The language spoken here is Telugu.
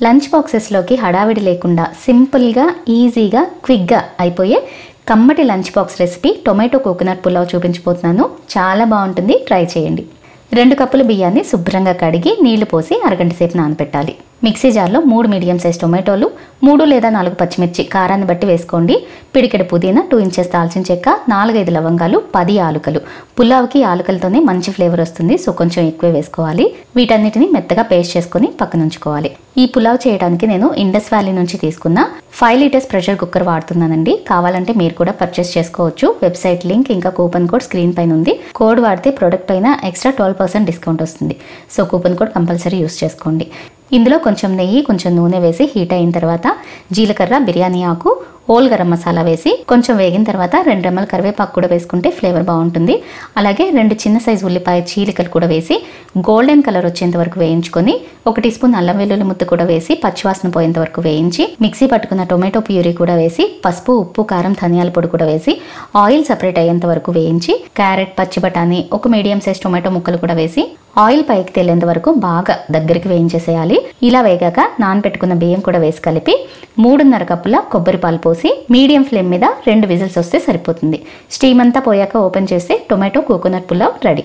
లంచ్ బాక్సెస్లోకి హడావిడి లేకుండా సింపుల్గా ఈజీగా క్విక్గా అయిపోయే కమ్మటి lunch box recipe tomato coconut pulao చూపించబోతున్నాను. చాలా బాగుంటుంది, ట్రై చేయండి. 2 కప్పుల బియ్యాన్ని శుభ్రంగా కడిగి నీళ్లు పోసి అరగంట సేపు నానబెట్టాలి. మిక్సీ జార్లో 3 మీడియం సైజ్ టొమాటోలు, 3 లేదా 4 పచ్చిమిర్చి కారాన్ని బట్టి వేసుకోండి. పిడికెడు పుదీనా, 2 ఇంచెస్ దాల్చిన చెక్క, 4-5 లవంగాలు, 10 యాలుకలు. పులావ్కి యాలుకలతోనే మంచి ఫ్లేవర్ వస్తుంది, సో కొంచెం ఎక్కువే వేసుకోవాలి. వీటన్నిటిని మెత్తగా పేస్ట్ చేసుకొని పక్కన ఉంచుకోవాలి. ఈ పులావ్ చేయడానికి నేను ఇండస్ వ్యాలీ నుంచి తీసుకున్న 5 లీటర్స్ ప్రెషర్ కుక్కర్ వాడుతున్నానండి. కావాలంటే మీరు కూడా పర్చేస్ చేసుకోవచ్చు. వెబ్సైట్ లింక్ ఇంకా కూపన్ కోడ్ స్క్రీన్ పైన ఉంది. కోడ్ వాడితే ప్రోడక్ట్ పైన ఎక్స్ట్రా 12% డిస్కౌంట్ వస్తుంది. So coupon code compulsory use చేసుకోండి. ఇందులో కొంచెం నెయ్యి, కొంచెం నూనె వేసి హీట్ అయిన తర్వాత జీలకర్ర, బిర్యానీ ఆకు, ఓల్ గరం మసాలా వేసి కొంచెం వేగిన తర్వాత 2 రెమ్మల కరివేపాకు కూడా వేసుకుంటే ఫ్లేవర్ బాగుంటుంది. అలాగే 2 చిన్న సైజు ఉల్లిపాయ చీలికలు కూడా వేసి గోల్డెన్ కలర్ వచ్చేంత వరకు వేయించుకొని 1 టీ స్పూన్ అల్లం వెల్లుల్లి ముద్ద కూడా వేసి పచ్చివాసన పోయేంత వరకు వేయించి మిక్సీ పట్టుకున్న టొమాటో ప్యూరీ కూడా వేసి పసుపు, ఉప్పు, కారం, ధనియాల పొడి కూడా వేసి ఆయిల్ సపరేట్ అయ్యేంత వరకు వేయించి క్యారెట్, పచ్చి బఠానీ, 1 మీడియం సైజ్ టొమాటో ముక్కలు కూడా వేసి ఆయిల్ పైకి తేలేంత వరకు బాగా దగ్గరికి వేయించేసేయాలి. ఇలా వేగాక నానబెట్టుకున్న బియ్యం కూడా వేసి కలిపి 3.5 కప్పుల కొబ్బరి పాలు పోసి మీడియం ఫ్లేమ్ మీద 2 విజిల్స్ వస్తే సరిపోతుంది. స్టీమ్ అంతా పోయాక ఓపెన్ చేస్తే టొమాటో కోకోనట్ పులావ్ రెడీ.